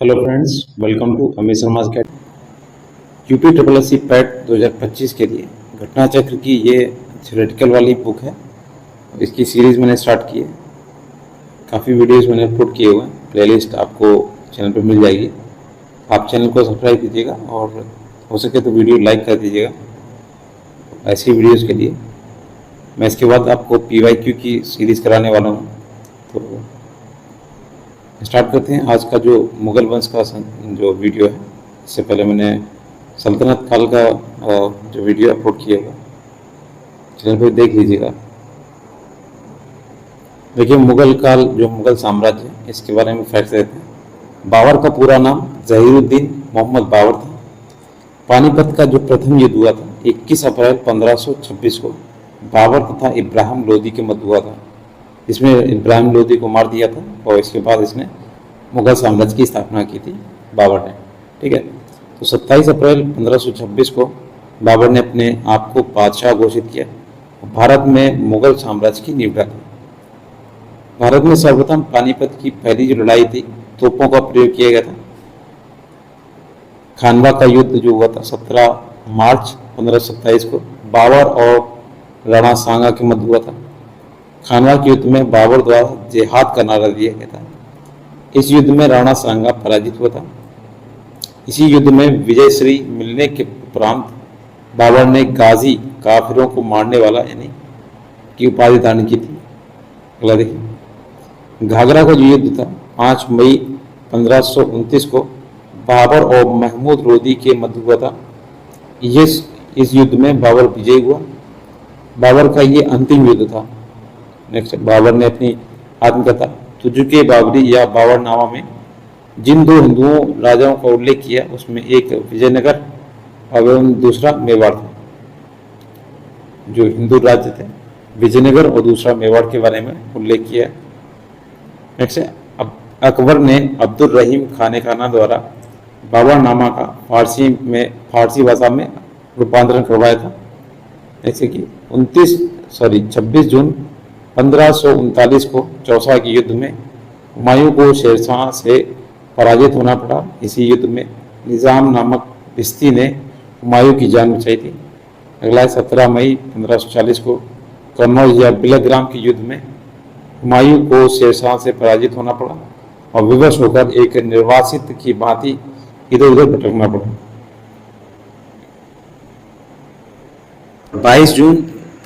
Hello friends, welcome to Amit Sharma CAT. UP triple S C PET 2025 के लिए घटना चक्र की ये थ्योरेटिकल वाली बुक है। इसकी सीरीज़ मैंने स्टार्ट की है। काफ़ी वीडियोस मैंने अपलोड किए हुए हैं। प्लेलिस्ट आपको चैनल पे मिल जाएगी। आप चैनल को सब्सक्राइब कीजिएगा और हो सके तो वीडियो लाइक कर दीजिएगा ऐसी वीडियोज़ के लिए। मैं इसके बाद आपको PYQ की सीरीज़ कराने वाला हूँ। तो स्टार्ट करते हैं आज का जो मुग़ल वंश का जो वीडियो है। इससे पहले मैंने सल्तनत काल का जो वीडियो अपलोड किया हुआ चैनल पर देख लीजिएगा। देखिए, मुग़ल काल जो मुग़ल साम्राज्य है इसके बारे में फैक्ट देते हैं। बाबर का पूरा नाम ज़हीरुद्दीन मोहम्मद बाबर था। पानीपत का जो प्रथम युद्ध हुआ था 21 अप्रैल 1526 को बाबर तथा इब्राहिम लोदी के मध्य हुआ था। इसमें इब्राहिम लोदी को मार दिया था और इसके बाद इसने मुग़ल साम्राज्य की स्थापना की थी बाबर ने। ठीक है, तो 27 अप्रैल 1526 को बाबर ने अपने आप को बादशाह घोषित किया। भारत में मुग़ल साम्राज्य की नींव डाली। भारत में सर्वप्रथम पानीपत की पहली जो लड़ाई थी तोपों का प्रयोग किया गया था। खानवा का युद्ध जो हुआ था 17 मार्च 1527 को बाबर और राणा सांगा के मध्य हुआ था। खानवा के युद्ध में बाबर द्वारा जिहाद का नारा दिया गया था। इस युद्ध में राणा सांगा पराजित हुआ था। इसी युद्ध में विजयश्री मिलने के उपरांत बाबर ने गाजी काफिरों को मारने वाला यानी की उपाधि धारण की थी। अगला देखिए, घाघरा का जो युद्ध था 5 मई 1529 को बाबर और महमूद लोदी के मध्य हुआ था। इस युद्ध में बाबर विजयी हुआ। बाबर का ये अंतिम युद्ध था। नेक्स्ट, बाबर ने अपनी आत्मकथा तुजुके बाबरी या बाबरनामा में जिन दो हिंदुओं राजाओं का उल्लेख किया उसमें एक विजयनगर और दूसरा मेवाड़ था। जो हिंदू राज्य थे विजयनगर और दूसरा मेवाड़ के बारे में उल्लेख किया। नेक्स्ट, अकबर ने अब्दुल रहीम खाने खाना द्वारा बाबरनामा का फारसी भाषा में रूपांतरण करवाया था। जैसे कि 26 जून 1539 को चौसा के युद्ध में हुमायूं को शेरशाह से पराजित होना पड़ा। इसी युद्ध में निज़ाम नामक भिस्ती ने हुमायूं की जान बचाई थी। अगला 17 मई 1540 को कन्नौज या बिलग्राम के युद्ध में हुमायूं को शेरशाह से पराजित होना पड़ा और विवश होकर एक निर्वासित की भांति इधर उधर भटकना पड़ा। 22 जून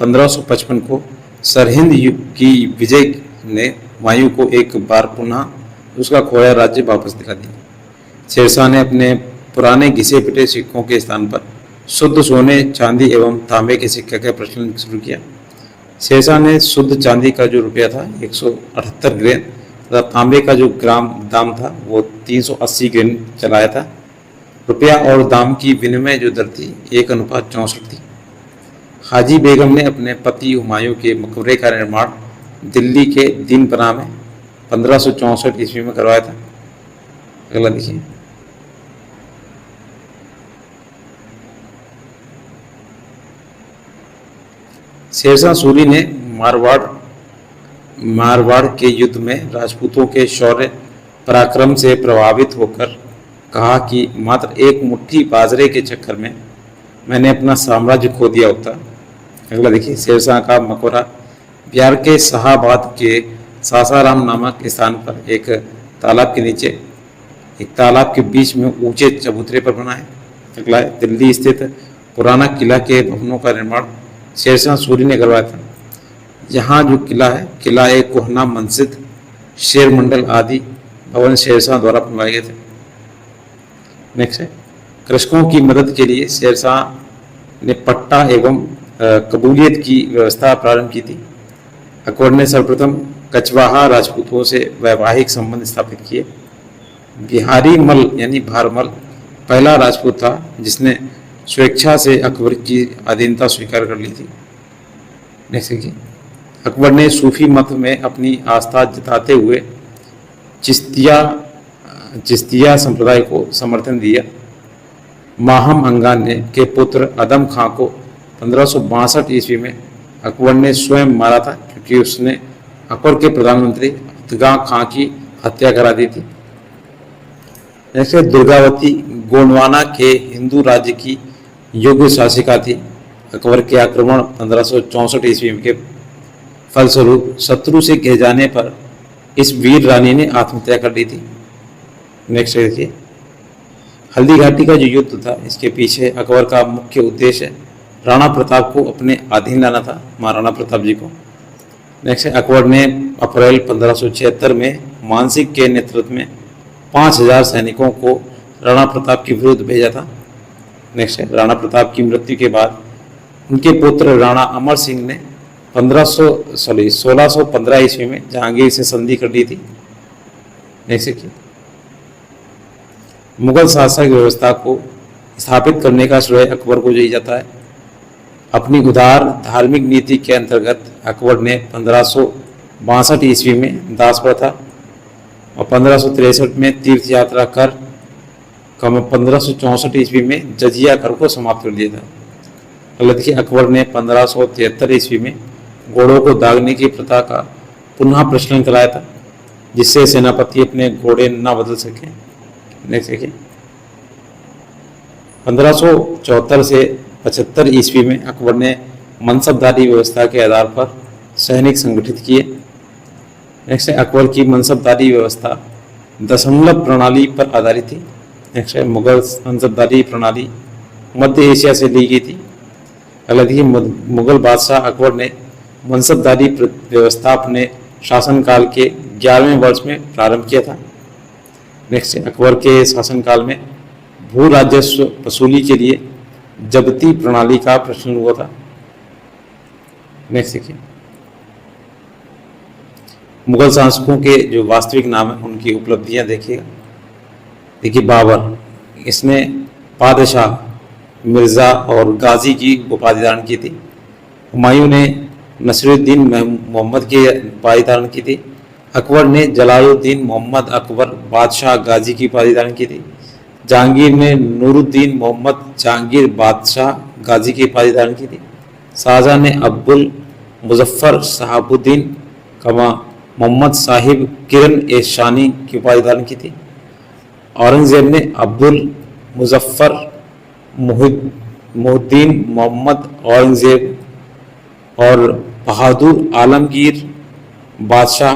1555 को सरहिंद की विजय ने हुमायूं को एक बार पुनः उसका खोया राज्य वापस दिला दिया। शेरशाह ने अपने पुराने घिसे पिटे सिक्कों के स्थान पर शुद्ध सोने, चांदी एवं तांबे के सिक्के का प्रचलन शुरू किया। शेरशाह ने शुद्ध चांदी का जो रुपया था 178 ग्रेन तथा तांबे का जो ग्राम दाम था वो 380 ग्रेन चलाया था। रुपया और दाम की विनिमय जो दर थी 1:64 थी। हाजी बेगम ने अपने पति हुमायूं के मकबरे का निर्माण दिल्ली के दीनपना में 1564 ईस्वी में करवाया था। अगला देखिए, शेरशाह सूरी ने मारवाड़ के युद्ध में राजपूतों के शौर्य पराक्रम से प्रभावित होकर कहा कि मात्र एक मुट्ठी बाजरे के चक्कर में मैंने अपना साम्राज्य खो दिया होता। अगला देखिए, शेरशाह का मकबरा बिहार के शाहाबाद के सासाराम नामक स्थान पर एक तालाब के नीचे एक तालाब के बीच में ऊंचे चबूतरे पर बना है। अगला है, दिल्ली स्थित पुराना किला के भवनों का निर्माण शेरशाह सूरी ने करवाया था। यहाँ जो किला है, किला एक कोहना मस्जिद, शेर मंडल आदि भवन शेरशाह द्वारा बनवाए गए थे। नेक्स्ट है, कृषकों की मदद के लिए शेरशाह ने पट्टा एवं कबूलियत की व्यवस्था प्रारंभ की थी। अकबर ने सर्वप्रथम कचवाहा राजपूतों से वैवाहिक संबंध स्थापित किए। बिहारी मल यानी भारमल पहला राजपूत था जिसने स्वेच्छा से अकबर की अधीनता स्वीकार कर ली थी। नेक्स्ट देखिए, अकबर ने सूफी मत में अपनी आस्था जताते हुए चिश्तिया संप्रदाय को समर्थन दिया। माहम अंगान के पुत्र अदम खां को 1562 ईस्वी में अकबर ने स्वयं मारा था क्योंकि उसने अकबर के प्रधानमंत्री अफजगा खां की हत्या करा दी थी। जैसे दुर्गावती गोंडवाना के हिंदू राज्य की योग्य शासिका थी। अकबर के आक्रमण 1564 ईस्वी के फलस्वरूप शत्रु से घिर जाने पर इस वीर रानी ने आत्महत्या कर ली थी। नेक्स्ट देखिए, हल्दी घाटी का जो युद्ध था, इसके पीछे अकबर का मुख्य उद्देश्य राणा प्रताप को अपने अधीन लाना था, महाराणा प्रताप जी को। नेक्स्ट, अकबर ने अप्रैल 1576 में मानसिंह के नेतृत्व में 5000 सैनिकों को राणा प्रताप के विरुद्ध भेजा था। नेक्स्ट है, राणा प्रताप की मृत्यु के बाद उनके पुत्र राणा अमर सिंह ने 1615 ईस्वी में जहांगीर से संधि कर ली थी। नेक्स्ट देखिए, मुगल शासक व्यवस्था को स्थापित करने का श्रेय अकबर को दिया जाता है। अपनी उदार धार्मिक नीति के अंतर्गत अकबर ने 1562 ईस्वी में दास प्रथा और 1563 में तीर्थ यात्रा कर 1564 ईस्वी में जजिया कर को समाप्त कर दिया था। अगला देखिए, अकबर ने 1573 ईस्वी में घोड़ों को दागने की प्रथा का पुनः प्रचलन कराया था, जिससे सेनापति अपने घोड़े न बदल सके। नेक्स्ट देखिए, 1574 से 75 ईस्वी में अकबर ने मनसबदारी व्यवस्था के आधार पर सैनिक संगठित किए। नेक्स्ट है, अकबर की मनसबदारी व्यवस्था दशमलव प्रणाली पर आधारित थी। नेक्स्ट है, मुगल मनसबदारी प्रणाली मध्य एशिया से ली गई थी। अगला देखिए, मुगल बादशाह अकबर ने मनसबदारी व्यवस्था अपने शासनकाल के 11वें वर्ष में प्रारंभ किया था। नेक्स्ट, अकबर के शासनकाल में भू राजस्व वसूली के लिए जब्ती प्रणाली का प्रचलन हुआ था। नेक्स्ट देखिए, मुगल शासकों के जो वास्तविक नाम है उनकी उपलब्धियां देखिएगा। देखिए, बाबर, इसने बादशाह, मिर्ज़ा और गाजी की उपाधि धारण की थी। हुमायूं ने नसीरुद्दीन मोहम्मद की उपाधि धारण की थी। अकबर ने जलालुद्दीन मोहम्मद अकबर बादशाह गाजी की उपाधि धारण की थी। जहांगीर ने नूरुद्दीन मोहम्मद जहांगीर बादशाह गाजी की उपाधि धारण की थी। शाहजहां ने अब्दुल मुजफ्फर शहाबुद्दीन कमा मोहम्मद साहिब किरण ए शानी की उपाधि धारण की थी। औरंगजेब ने अब्दुल मुजफ्फर मुहिद्दीन मोहम्मद औरंगजेब और बहादुर आलमगीर बादशाह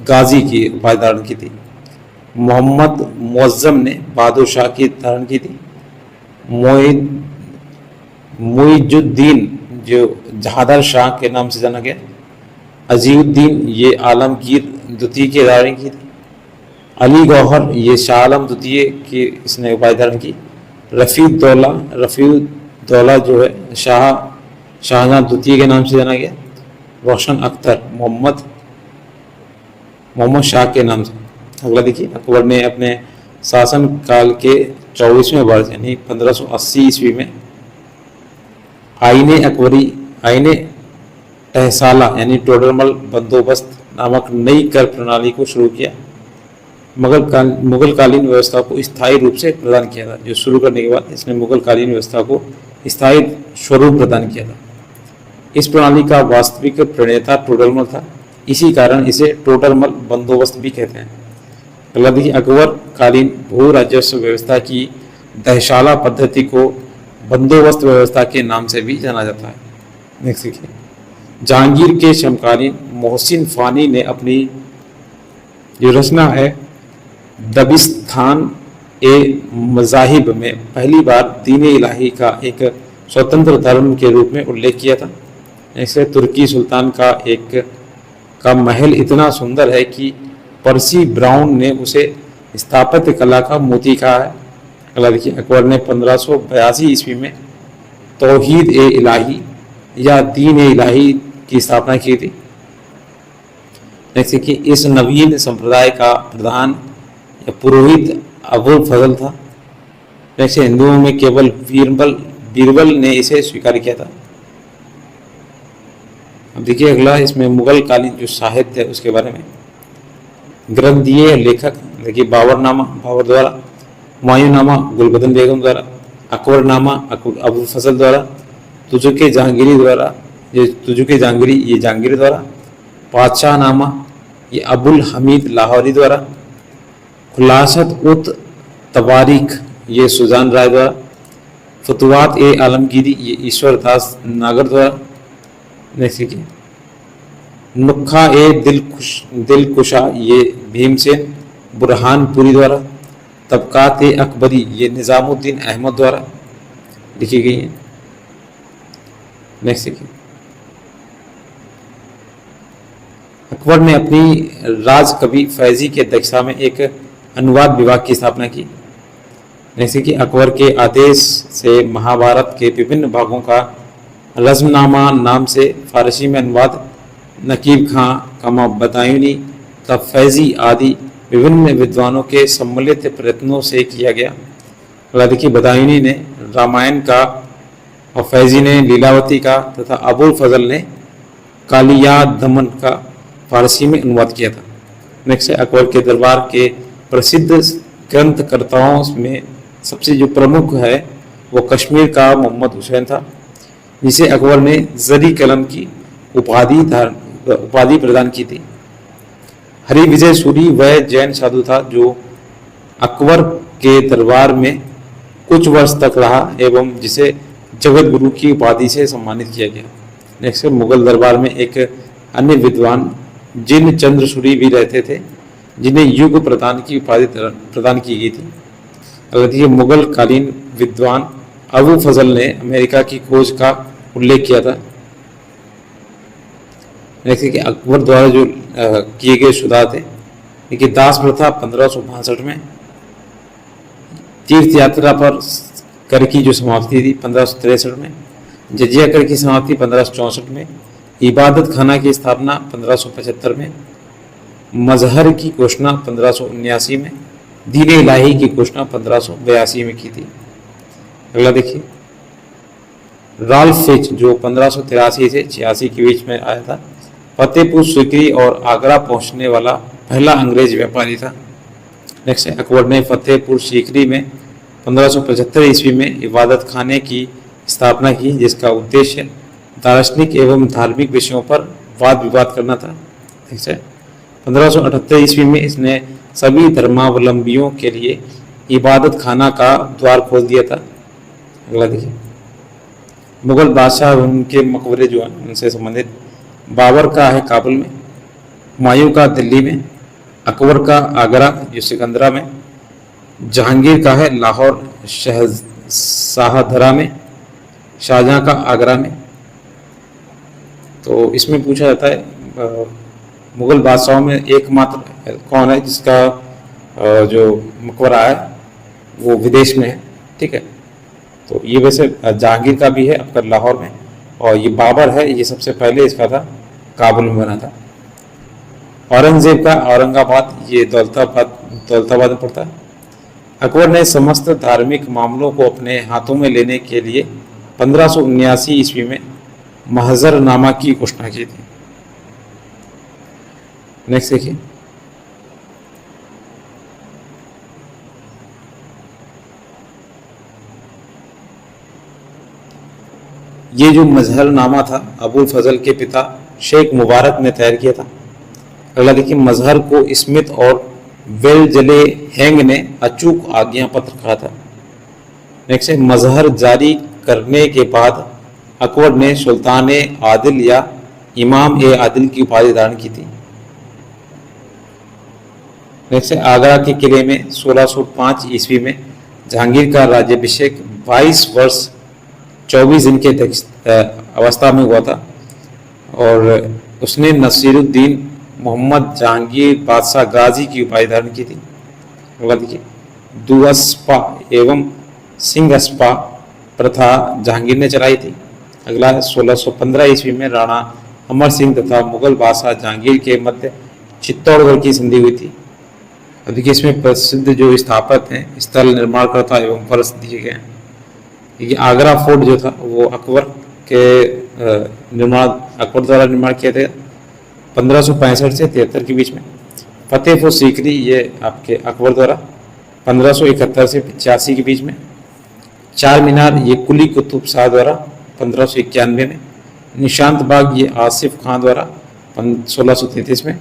गाजी की उपाधि धारण की थी। मोहम्मद मुअज्जम ने बहादुर शाह की धारण की थी। मुइजुद्दीन जो जहादर शाह के नाम से जाना गया। अजीउद्दीन ये आलमगीर द्वितीय की धारण की थी। अली गौहर ये शाह आलम द्वितीय की इसने उपाधि धारण की। रफ़ीउद्दौला जो है शाहजहां द्वितीय के नाम से जाना गया। रोशन अख्तर मोहम्मद शाह के नाम से। अगला देखिए, अकबर ने अपने शासन काल के 24वें वर्ष यानी 1580 ईस्वी में आईने तहसाला यानी टोडरमल बंदोबस्त नामक नई कर प्रणाली को शुरू किया। मुगलकालीन व्यवस्था को स्थायी रूप से प्रदान किया था। जो शुरू करने के बाद इसने मुगलकालीन व्यवस्था को स्थायी स्वरूप प्रदान किया था। इस प्रणाली का वास्तविक प्रणेता टोडरमल था, इसी कारण इसे टोडरमल बंदोबस्त भी कहते हैं। अगला देखिए, अकबर कालीन भू राजस्व व्यवस्था की तहशाला पद्धति को बंदोबस्त व्यवस्था के नाम से भी जाना जाता है। नेक्स्ट देखिए, जहांगीर के समकालीन मोहसिन फानी ने अपनी जो रचना है दबिस्तान ए मज़ाहिब में पहली बार दीन इलाही का एक स्वतंत्र धर्म के रूप में उल्लेख किया था। ऐसे तुर्की सुल्तान का महल इतना सुंदर है कि पर्सी ब्राउन ने उसे स्थापत्य कला का मोती कहा है। अगला देखिए, अकबर ने 1582 ईस्वी में तौहीद ए इलाही या दीन ए इलाही की स्थापना की थी। जैसे कि इस नवीन संप्रदाय का प्रधान या पुरोहित अबुल फजल था। जैसे हिंदुओं में केवल बीरबल ने इसे स्वीकार किया था। अब देखिए अगला, इसमें मुगल कालीन जो साहित्य है उसके बारे में ग्रंथ दिए लेखक। देखिए, बाबरनामा बाबर द्वारा, हुमायूंनामा गुलबदन बेगम द्वारा, अकबरनामा अबुल फजल द्वारा, तुजुके जहांगीरी द्वारा, ये तुजुके जहांगीरी ये जहांगीर द्वारा, पातशाहनामा ये अबुल हमीद लाहौरी द्वारा, खुलासत उत तवारीख ये सुजान राय द्वारा, फतवात ए आलमगीरी ये ईश्वर दास नागर द्वारा, नेक्स्ट देखिए नुक्खा ए दिलकुशा ये भीमसेन बुरहानपुरी द्वारा, तबकात ए अकबरी ये निज़ामुद्दीन अहमद द्वारा लिखी गई है। नेक्स्ट देखिए अकबर ने अपनी राज कवि फैजी की अध्यक्षता में एक अनुवाद विभाग की स्थापना की। जैसे कि अकबर के आदेश से महाभारत के विभिन्न भागों का रज़्मनामा नाम से फारसी में अनुवाद नकीब खां कमा बदायूनी तब फैजी आदि विभिन्न विद्वानों के सम्मिलित प्रयत्नों से किया गया। अगला देखिए बदायूनी ने रामायण का और फैजी ने लीलावती का तथा अबुल फजल ने कालिया दमन का फारसी में अनुवाद किया था। नेक्स्ट है अकबर के दरबार के प्रसिद्ध ग्रंथकर्ताओं में सबसे जो प्रमुख है वो कश्मीर का मोहम्मद हुसैन था, जिसे अकबर ने जरी कलम की उपाधि प्रदान की थी। हरि विजय सूरी वह जैन साधु था जो अकबर के दरबार में कुछ वर्ष तक रहा एवं जिसे जगत गुरु की उपाधि से सम्मानित किया गया। नेक्स्ट मुगल दरबार में एक अन्य विद्वान जिन चंद्र सूरी भी रहते थे, जिन्हें युग प्रदान की उपाधि प्रदान की गई थी। अगर देखिए मुगल कालीन विद्वान अबू फजल ने अमेरिका की खोज का उल्लेख किया था। देखिए कि अकबर द्वारा जो किए गए सुधार थे, देखिए दास प्रथा 1562 में, तीर्थ यात्रा पर कर की जो समाप्ति थी 1563 में, जजिया कर की समाप्ति 1564 में, इबादत खाना की स्थापना 1575 में, मजहर की घोषणा 1579 में, दीन इलाही की घोषणा 1582 में की थी। अगला देखिए राल्फ फिच जो 1583 से 86 के बीच में आया था, फतेहपुर सीकरी और आगरा पहुंचने वाला पहला अंग्रेज व्यापारी था। नेक्स्ट है अकबर ने फतेहपुर सीकरी में 1575 ईस्वी में इबादत खाने की स्थापना की, जिसका उद्देश्य दार्शनिक एवं धार्मिक विषयों पर वाद विवाद करना था। ठीक है 1578 ईस्वी में इसने सभी धर्मावलंबियों के लिए इबादत खाना का द्वार खोल दिया था। अगला देखिए मुगल बादशाह उनके मकबरे जो हैं उनसे संबंधित, बाबर का है काबुल में, हुमायूं का दिल्ली में, अकबर का आगरा जो सिकंदरा में, जहांगीर का है लाहौर शाहदरा में, शाहजहां का आगरा में। तो इसमें पूछा जाता है मुगल बादशाहों में एकमात्र कौन है जिसका जो मकबरा है वो विदेश में है। ठीक है, तो ये वैसे जहांगीर का भी है आपका लाहौर में, और ये बाबर है ये सबसे पहले इसका था काबुल में बना था। औरंगजेब का औरंगाबाद ये दौलताबाद में पड़ता है। अकबर ने समस्त धार्मिक मामलों को अपने हाथों में लेने के लिए 1579 ईस्वी में महजरनामा की घोषणा की थी। नेक्स्ट देखिए ये जो मजहरनामा था अबुल फजल के पिता शेख मुबारक ने तैयार किया था। अगला देखिए मजहर को स्मिथ और वेलजले हैंग ने अचूक आज्ञा पत्र कहा था। नेक्स्ट है मजहर जारी करने के बाद अकबर ने सुल्तान आदिल या इमाम ए आदिल की उपाधि धारण की थी। नेक्स्ट है आगरा के किले में 1605 ईस्वी में जहांगीर का राज्याभिषेक 22 वर्ष 24 दिन के अवस्था में हुआ था, और उसने नसीरुद्दीन मोहम्मद जहांगीर बादशाह गाजी की उपाधि धारण की थी। अगला देखिए दुअस्पा एवं सिंहस्पा प्रथा जहांगीर ने चलाई थी। अगला 1615 ईस्वी में राणा अमर सिंह तथा मुगल बादशाह जहांगीर के मध्य चित्तौड़गढ़ की संधि हुई थी। अब देखिए इसमें प्रसिद्ध जो स्थापक हैं स्थल निर्माणकर्ता एवं फर्श दिए गए हैं। ये आगरा फोर्ट जो था वो अकबर द्वारा निर्माण किया गया 1565 से 73 के बीच में। फतेहपुर सीकरी ये आपके अकबर द्वारा 1571 से 85 के बीच में। चार मीनार ये कुली कुतुब शाह द्वारा 1591 में। निशांत बाग ये आसिफ खान द्वारा 1633 में।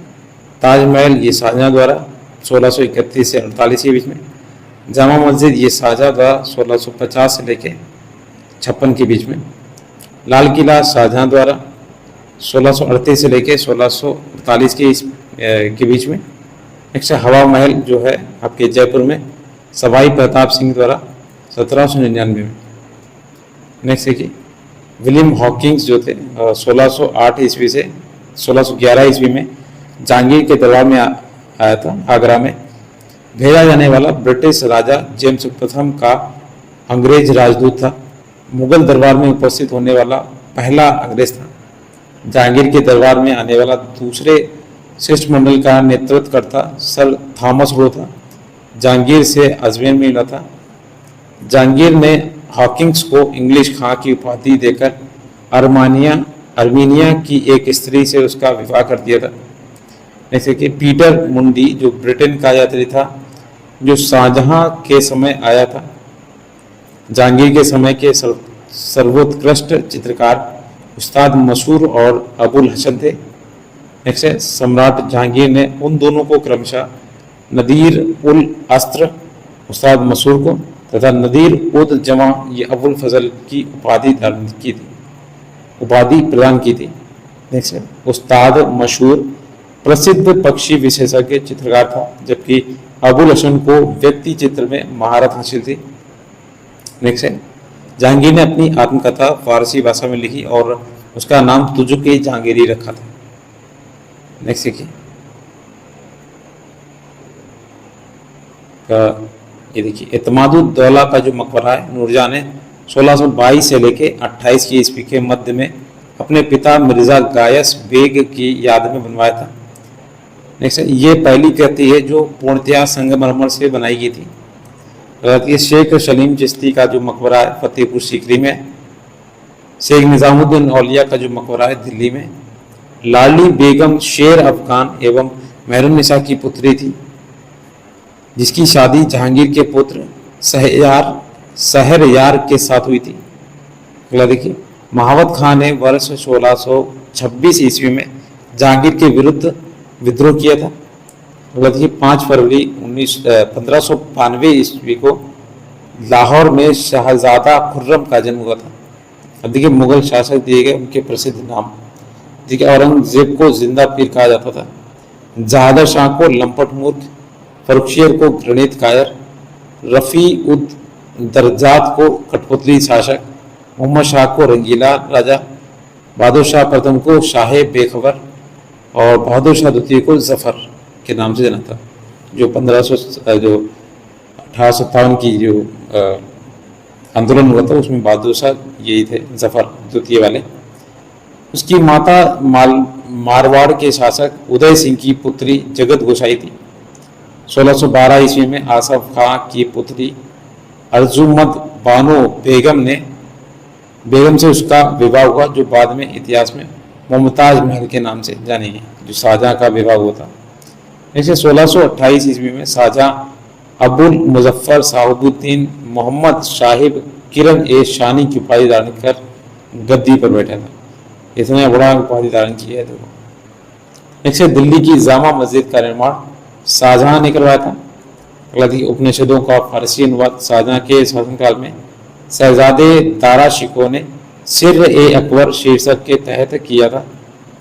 ताजमहल ये शाहजहां द्वारा 1631 से 48 के बीच में। जामा मस्जिद ये शाहजहाँ द्वारा 1650 से लेके 56 के बीच में, लाल किला शाहजहाँ द्वारा 1638 से लेके 1648 के बीच में, नेक्स्ट हवा महल जो है आपके जयपुर में सवाई प्रताप सिंह द्वारा 1799 में। नेक्स्ट देखिए विलियम हॉकिंग्स जो थे 1608 ईस्वी से 1611 ईस्वी में जहांगीर के दरबार में आया था। आगरा में भेजा जाने वाला ब्रिटिश राजा जेम्स प्रथम का अंग्रेज राजदूत था। मुगल दरबार में उपस्थित होने वाला पहला अंग्रेज था। जहांगीर के दरबार में आने वाला दूसरे शिष्टमंडल का नेतृत्व करता सर थॉमस रो था। जहांगीर से अजमेर में मिला था। जहांगीर ने हॉकिंग्स को इंग्लिश खां की उपाधि देकर अर्मीनिया की एक स्त्री से उसका विवाह कर दिया था। जैसे कि पीटर मुंडी जो ब्रिटेन का यात्री था, जो शाहजहां के समय आया था। जहांगीर के समय के सर्वोत्कृष्ट चित्रकार उस्ताद मसूर और अबुल हसन थे। नेक्स्ट है सम्राट जहांगीर ने उन दोनों को क्रमशः नदीर उल अस्त्र उस्ताद मसूर को तथा नदीर उद जमा ये अबुल फजल की उपाधि प्रदान की थी। नेक्स्ट है उस्ताद मशहूर प्रसिद्ध पक्षी विशेषज्ञ चित्रकार था, जबकि अबुल हसन को व्यक्ति चित्र में महारत हासिल थी। नेक्स्ट है जहांगीर ने अपनी आत्मकथा फारसी भाषा में लिखी और उसका नाम तुजुक-ए जहांगीरी रखा था। नेक्स्ट देखिए ये देखिए एतमादुद्दौला का जो मकबरा है नूरजहां ने 1622 से लेके 28 की ईस्वी के मध्य में अपने पिता मिर्जा गायस बेग की याद में बनवाया था। नेक्स्ट ये पहली कृति है जो पूर्णतया संगमरमर से बनाई गई थी। ये शेख सलीम चिश्ती का जो मकबरा है फतेहपुर सीकरी में। शेख निजामुद्दीन औलिया का जो मकबरा है दिल्ली में। लाडली बेगम शेर अफगान एवं मेहरुन्निसा की पुत्री थी, जिसकी शादी जहांगीर के पुत्र सहरयार के साथ हुई थी। अगला देखिए महावत खान ने वर्ष 1626 ईस्वी में जहांगीर के विरुद्ध विद्रोह किया था। अगला देखिए 5 फरवरी 1592 ईस्वी को लाहौर में शाहजादा खुर्रम का जन्म हुआ था। अब देखिए मुगल शासक दिए गए उनके प्रसिद्ध नाम। देखिए औरंगजेब को जिंदा पीर कहा जाता था, जहादर शाह को लंपट मूर्ख, फरुखशियर को घृणित कायर, रफ़ी उद दर्जात को कठपुतली शासक, मोहम्मद शाह को रंगीला राजा, बहादुर शाह प्रथम को शाह बेखबर और बहादुर शाह द्वितीय को जफ़र के नाम से जाना था। जो 1857 की जो आंदोलन हुआ था उसमें बहादुर शाह यही थे, जफ़र द्वितीय वाले। उसकी माता मारवाड़ के शासक उदय सिंह की पुत्री जगत गोसाई थी। 1612 ईस्वी में आसफ खां की पुत्री अर्जुमंद बानो बेगम से उसका विवाह हुआ, जो बाद में इतिहास में मुमताज महल के नाम से जानी गई, जो शाहजहां का विवाह हुआ था। ऐसे 1628 ईस्वी में शाहजहां अबुल मुजफ्फर साहिबुद्दीन मोहम्मद साहिब किरण ए शानी की उपाधि धारण कर गद्दी पर बैठा था। इतने बड़ा उपाधि धारण किया है। देखो एक से दिल्ली की जामा मस्जिद का निर्माण शाहजहां ने करवाया था। उपनिषदों का फारसी अनुवाद शाहजहां के शासनकाल में शहजादे दारा शिकोह ने सिर ए अकबर शीर्षक के तहत किया था।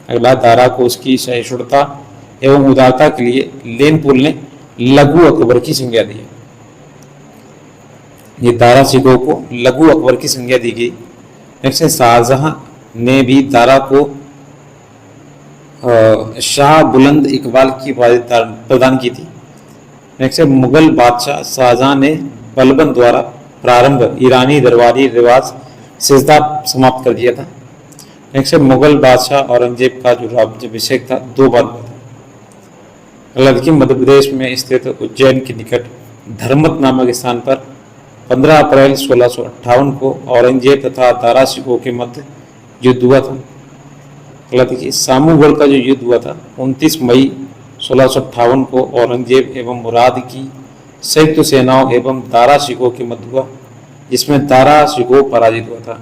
अगला दारा को उसकी सहिष्णुता एवं उदारता के लिए लेनपुल ने लघु अकबर की संज्ञा दी। ये दारा शिकोह को लघु अकबर की संज्ञा दी गई। नेक्स्ट शाहजहां ने भी दारा को शाह बुलंद इकबाल की उपाधि प्रदान की थी। नेक्स्ट मुगल बादशाह शाहजहां ने बलबन द्वारा प्रारंभ ईरानी दरबारी रिवाज सिजदा समाप्त कर दिया था। नेक्स्ट मुगल बादशाह औरंगजेब का जो राज्याभिषेक था 2 बार हुआ था। अगला देखिए मध्य प्रदेश में स्थित उज्जैन के निकट धर्मत नामक स्थान पर 15 अप्रैल 1658 को औरंगजेब तथा दारा शिकोह के मध्य युद्ध हुआ था। अगला देखिए सामूगढ़ का जो युद्ध हुआ था 29 मई 1658 को औरंगजेब एवं मुराद की संयुक्त सेनाओं एवं दारा शिकोह के मध्य हुआ, जिसमें दारा शिकोह पराजित हुआ था।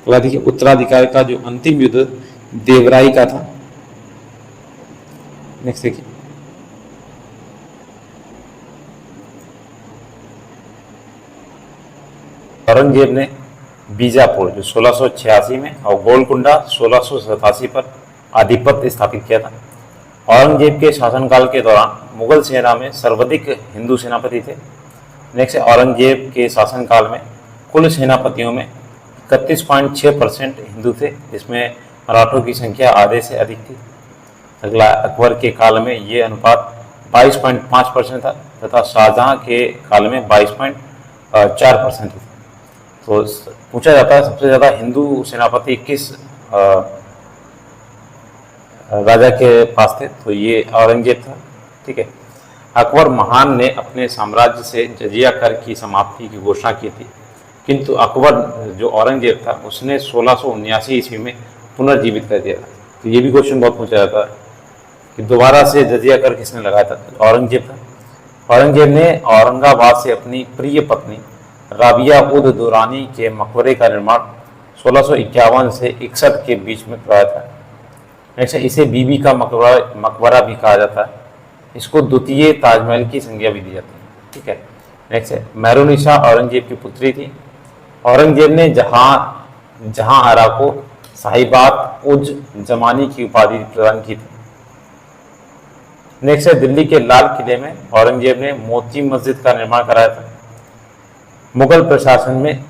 अगला देखिए उत्तराधिकारी का जो अंतिम युद्ध देवराई का था। नेक्स्ट देखिए औरंगजेब ने बीजापुर जो 1686 में और गोलकुंडा 1687 पर आधिपत्य स्थापित किया था। औरंगजेब के शासनकाल के दौरान मुगल सेना में सर्वाधिक हिंदू सेनापति थे। नेक्स्ट, औरंगजेब के शासनकाल में कुल सेनापतियों में 31.6% हिंदू थे, जिसमें मराठों की संख्या आधे से अधिक थी। अगला, अकबर के काल में ये अनुपात 22.5% था तथा शाहजहां के काल में 22.4% था। तो पूछा जाता है सबसे ज़्यादा हिंदू सेनापति किस राजा के पास थे, तो ये औरंगजेब था। ठीक है। अकबर महान ने अपने साम्राज्य से जजिया कर की समाप्ति की घोषणा की थी, किंतु अकबर जो औरंगजेब था उसने 1679 ईस्वी में पुनर्जीवित कर दिया था। तो ये भी क्वेश्चन बहुत पूछा जाता है कि दोबारा से जजिया कर किसने लगाया था, तो औरंगजेब था। औरंगजेब ने औरंगाबाद से अपनी प्रिय पत्नी राबिया उद दुरानी के मकबरे का निर्माण 1651 से 61 के बीच में करवाया था। नेक्स्ट, इसे बीबी का मकबरा भी कहा जाता है। इसको द्वितीय ताजमहल की संज्ञा भी दी जाती है। ठीक है। नेक्स्ट है, मेहरुनिसा औरंगजेब की पुत्री थी। औरंगजेब ने जहां आरा को साहिबात उज जमानी की उपाधि प्रदान की थी। नेक्स्ट है, दिल्ली के लाल किले में औरंगजेब ने मोती मस्जिद का निर्माण कराया था। मुगल प्रशासन में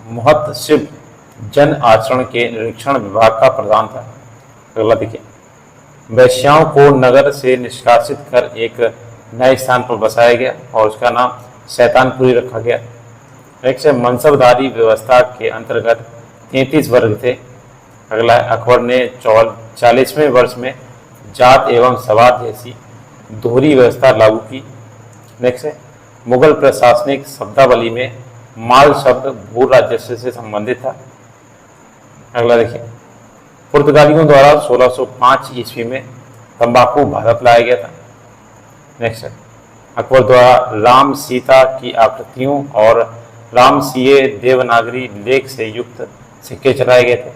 मुहतसिब जन आचरण के निरीक्षण विभाग का प्रधान था। अगला देखिए, वैश्याओं को नगर से निष्कासित कर एक नए स्थान पर बसाया गया और उसका नाम शैतानपुरी रखा गया। नेक्स्ट है, मनसबदारी व्यवस्था के अंतर्गत 33 वर्ग थे। अगला, अकबर ने 40वें वर्ष में जात एवं सवाद जैसी दोहरी व्यवस्था लागू की। नेक्स्ट है, मुगल प्रशासनिक शब्दावली में माल शब्द भू राजस्व से संबंधित था। अगला देखिए, पुर्तगालियों द्वारा 1605 ईस्वी में तंबाकू भारत लाया गया था। नेक्स्ट है, अकबर द्वारा राम सीता की आकृतियों और राम सीए देवनागरी लेख से युक्त सिक्के चलाए गए थे।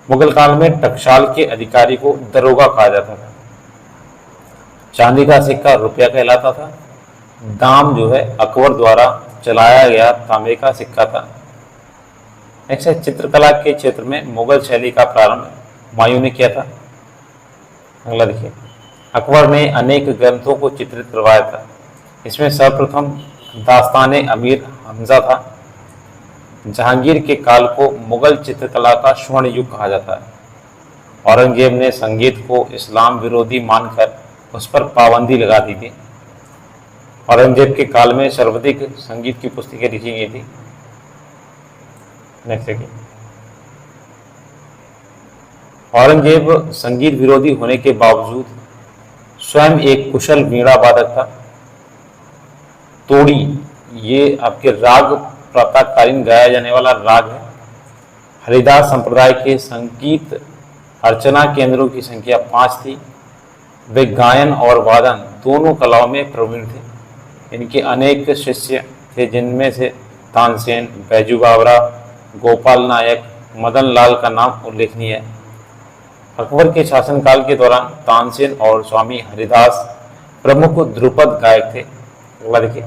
मुगल काल में टकसाल के अधिकारी को दरोगा कहा जाता था। चांदी का सिक्का रुपया कहलाता था। दाम जो है अकबर द्वारा चलाया गया तांबे का सिक्का था। नेक्स्ट है, चित्रकला के क्षेत्र में मुगल शैली का प्रारंभ हुमायूं ने किया था। अगला देखिए, अकबर ने अनेक ग्रंथों को चित्रित करवाया था। इसमें सर्वप्रथम दास्तान अमीर हमजा था। जहांगीर के काल को मुगल चित्रकला का स्वर्ण युग कहा जाता है। औरंगजेब ने संगीत को इस्लाम विरोधी मानकर उस पर पाबंदी लगा दी थी। औरंगजेब के काल में सर्वाधिक संगीत की पुस्तकें लिखी गई थी। नेक्स्ट देखिए, औरंगजेब संगीत विरोधी होने के बावजूद स्वयं एक कुशल वीणा वादक था। तोड़ी ये आपके राग प्रातःकालीन गाया जाने वाला राग है। हरिदास संप्रदाय के संगीत अर्चना केंद्रों की संख्या 5 थी। वे गायन और वादन दोनों कलाओं में प्रवीण थे। इनके अनेक शिष्य थे, जिनमें से तानसेन, बैजू बावरा, गोपाल नायक, मदन लाल का नाम उल्लेखनीय है। अकबर के शासनकाल के दौरान तानसेन और स्वामी हरिदास प्रमुख ध्रुपद गायक थे। अगला देखिए,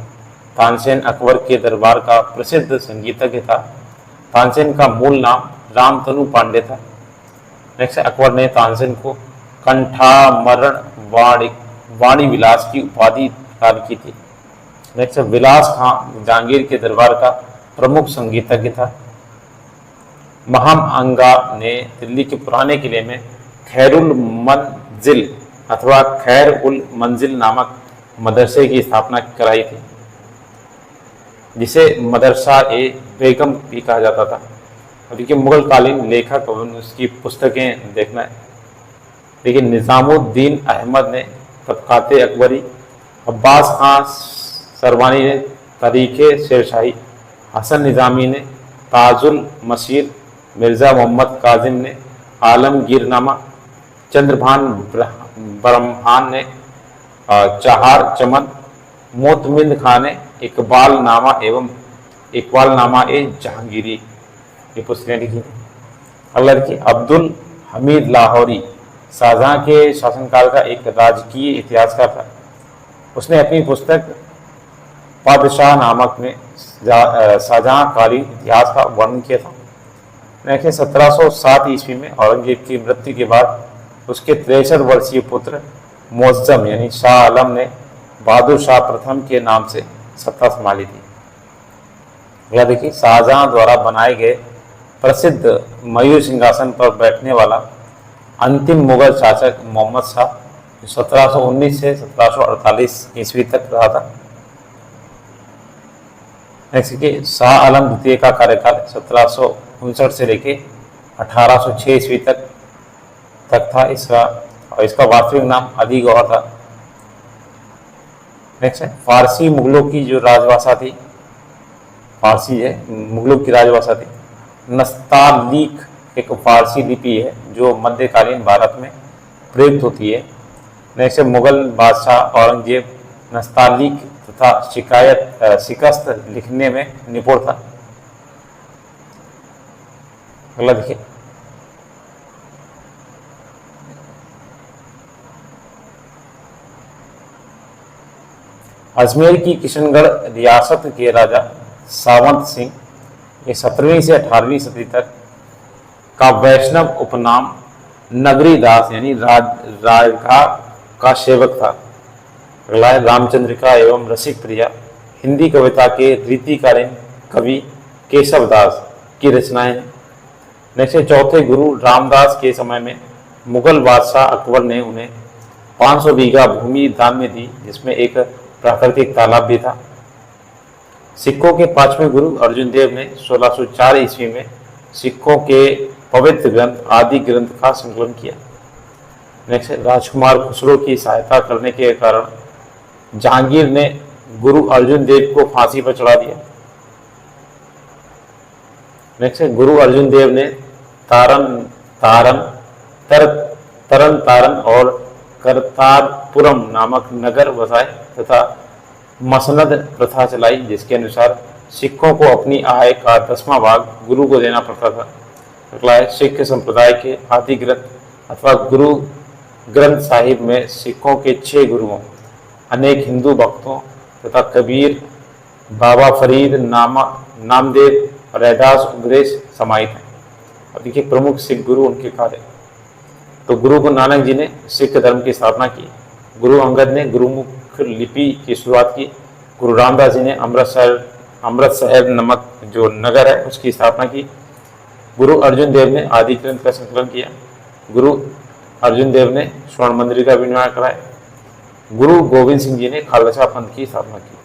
तानसेन अकबर के दरबार का प्रसिद्ध संगीतज्ञ था। तानसेन का मूल नाम रामतनु पांडे था। नेक्स्ट, अकबर ने तानसेन को कंठामरण वाणी विलास की उपाधि प्रदान की थी। नेक्स्ट, विलास खां जहांगीर के दरबार का प्रमुख संगीतज्ञ था। महम अंगा ने दिल्ली के पुराने किले में खैरुल मंजिल अथवा खैर उल मंजिल नामक मदरसे की स्थापना कराई थी, जिसे मदरसा ए बेगम भी कहा जाता था। देखिए, मुगल कालीन लेखक और उसकी पुस्तकें देखना है। देखिए, निज़ामुद्दीन अहमद ने तबकाते अकबरी, अब्बास खां सरवानी ने तारीखे शेरशाही, हसन निज़ामी ने ताजुल मशीर, मिर्ज़ा मोहम्मद काजिम ने आलमगीरनामा, चंद्रभान ब्रह्मान ने चाहार चमन, मोतमिंद खान ने इकबालनामा एवं इकबालनामा ए जहांगीरी ये पुस्तकें लिखी। अगला देखिए, अब्दुल हमीद लाहौरी शाहजहां के शासनकाल का एक राजकीय इतिहासकार था। उसने अपनी पुस्तक पादशाह नामक ने शाहजहाँकारी इतिहास का वर्णन किया था। देखिए 1707 ईस्वी में औरंगजेब की मृत्यु के बाद उसके 63 वर्षीय पुत्र मुअज्जम यानी शाह आलम ने बहादुर शाह प्रथम के नाम से सत्ता संभाली थी। यह देखिए शाहजहां द्वारा बनाए गए प्रसिद्ध मयूर सिंहासन पर बैठने वाला अंतिम मुगल शासक मोहम्मद शाह 1719 से 1748 ईस्वी तक रहा था। जैसे कि शाह आलम द्वितीय का कार्यकाल 1759 से लेके 1806 ईस्वी तक था इसका वास्तविक नाम अली गौहर था। नेक्स्ट है फारसी मुगलों की जो राजभाषा थी, फारसी है मुगलों की राजभाषा थी। नस्तालीक एक फारसी लिपि है जो मध्यकालीन भारत में प्रयुक्त होती है। नेक्स्ट मुगल बादशाह औरंगजेब नस्तालीक तथा शिकस्त लिखने में निपुण था। अगला देखिए अजमेर की किशनगढ़ रियासत के राजा सावंत सिंह ये 17वीं से 18वीं सदी तक का वैष्णव उपनाम नगरी दास यानी राजगा का सेवक था। अगला है रामचंद्रिका एवं रसिक प्रिया हिंदी कविता के रीतिकालीन कवि केशव दास की रचनाएं हैं। नेक्स्ट चौथे गुरु रामदास के समय में मुगल बादशाह अकबर ने उन्हें 500 बीघा भूमि दान में दी जिसमें एक प्राकृतिक तालाब भी था। सिखों के 5वें गुरु अर्जुन देव ने 1604 ईस्वी में सिखों के पवित्र ग्रंथ आदि ग्रंथ का संकलन किया। नेक्स्ट राजकुमार खुसरो की सहायता करने के कारण जहांगीर ने गुरु अर्जुन देव को फांसी पर चढ़ा दिया। नेक्स्ट गुरु अर्जुन देव ने तरन तारन और करतारपुरम नामक नगर बसाए तथा मसनद प्रथा चलाई जिसके अनुसार सिखों को अपनी आय का 10वां भाग गुरु को देना पड़ता था। अगला है सिख संप्रदाय के आदि ग्रंथ अथवा गुरु ग्रंथ साहिब में सिखों के 6 गुरुओं अनेक हिंदू भक्तों तथा कबीर बाबा फरीद नामदेव रैदास उपदेश समाहित हैं। अब देखिए प्रमुख सिख गुरु उनके कार्य। तो गुरु को नानक जी ने सिख धर्म की स्थापना की। गुरु अंगद ने गुरुमुख लिपि की शुरुआत की। गुरु रामदास जी ने अमृत साहिब नमक जो नगर है उसकी स्थापना की। गुरु अर्जुन देव ने आदि ग्रंथ का संकलन किया। गुरु अर्जुन देव ने स्वर्ण मंदिर का निर्माण कराया। गुरु गोविंद सिंह जी ने खालसा पंथ की स्थापना की।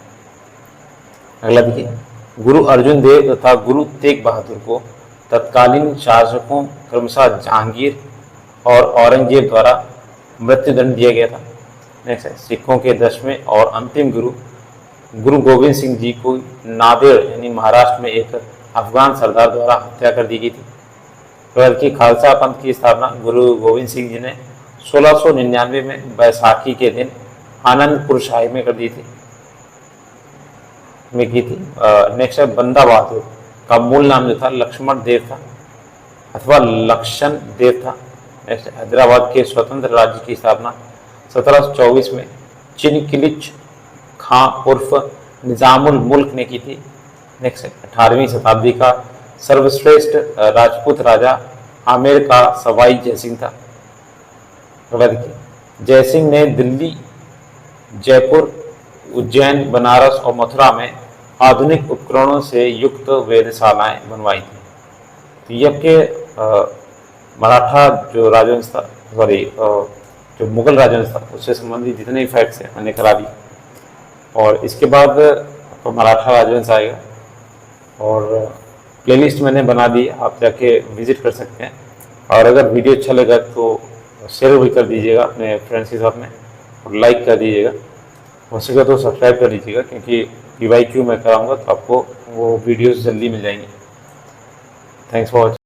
अगला देखिए गुरु अर्जुन देव तथा गुरु तेग बहादुर को तत्कालीन शासकों क्रमशः जहांगीर और औरंगजेब द्वारा मृत्युदंड दिया गया था। नेक्स्ट है सिखों के 10वें और अंतिम गुरु गोविंद सिंह जी को नांदेड़ यानी महाराष्ट्र में एक अफगान सरदार द्वारा हत्या कर दी गई थी। बल्कि खालसा पंथ की स्थापना गुरु गोविंद सिंह जी ने 1699 में बैसाखी के दिन आनंदपुर साहिब में कर दी थी नेक्स्ट है बंदा बहादुर का मूल नाम जो था लक्ष्मण देव था अथवा लक्षण देव था। नेक्स्ट हैदराबाद के स्वतंत्र राज्य की स्थापना 1724 में चिनकिलिच खां उर्फ निजामुल मुल्क ने की थी। नेक्स्ट 18वीं शताब्दी का सर्वश्रेष्ठ राजपूत राजा आमेर का सवाई जयसिंह था। जयसिंह ने दिल्ली जयपुर उज्जैन बनारस और मथुरा में आधुनिक उपकरणों से युक्त वेधशालाएं बनवाई थी। तो ये आपके मराठा जो राजवंश था जो मुगल राजवंश था उससे संबंधित जितने भी फैक्ट्स हैं मैंने करा दी। और इसके बाद आपका मराठा राजवंश आएगा और प्लेलिस्ट मैंने बना दी, आप जाके विजिट कर सकते हैं। और अगर वीडियो अच्छा लगा तो शेयर भी कर दीजिएगा अपने फ्रेंड्स के साथ में और लाइक कर दीजिएगा। हो सके तो सब्सक्राइब कर लीजिएगा क्योंकि PYQ मैं कराऊंगा तो आपको वो वीडियोस जल्दी मिल जाएंगी। Thanks for watching.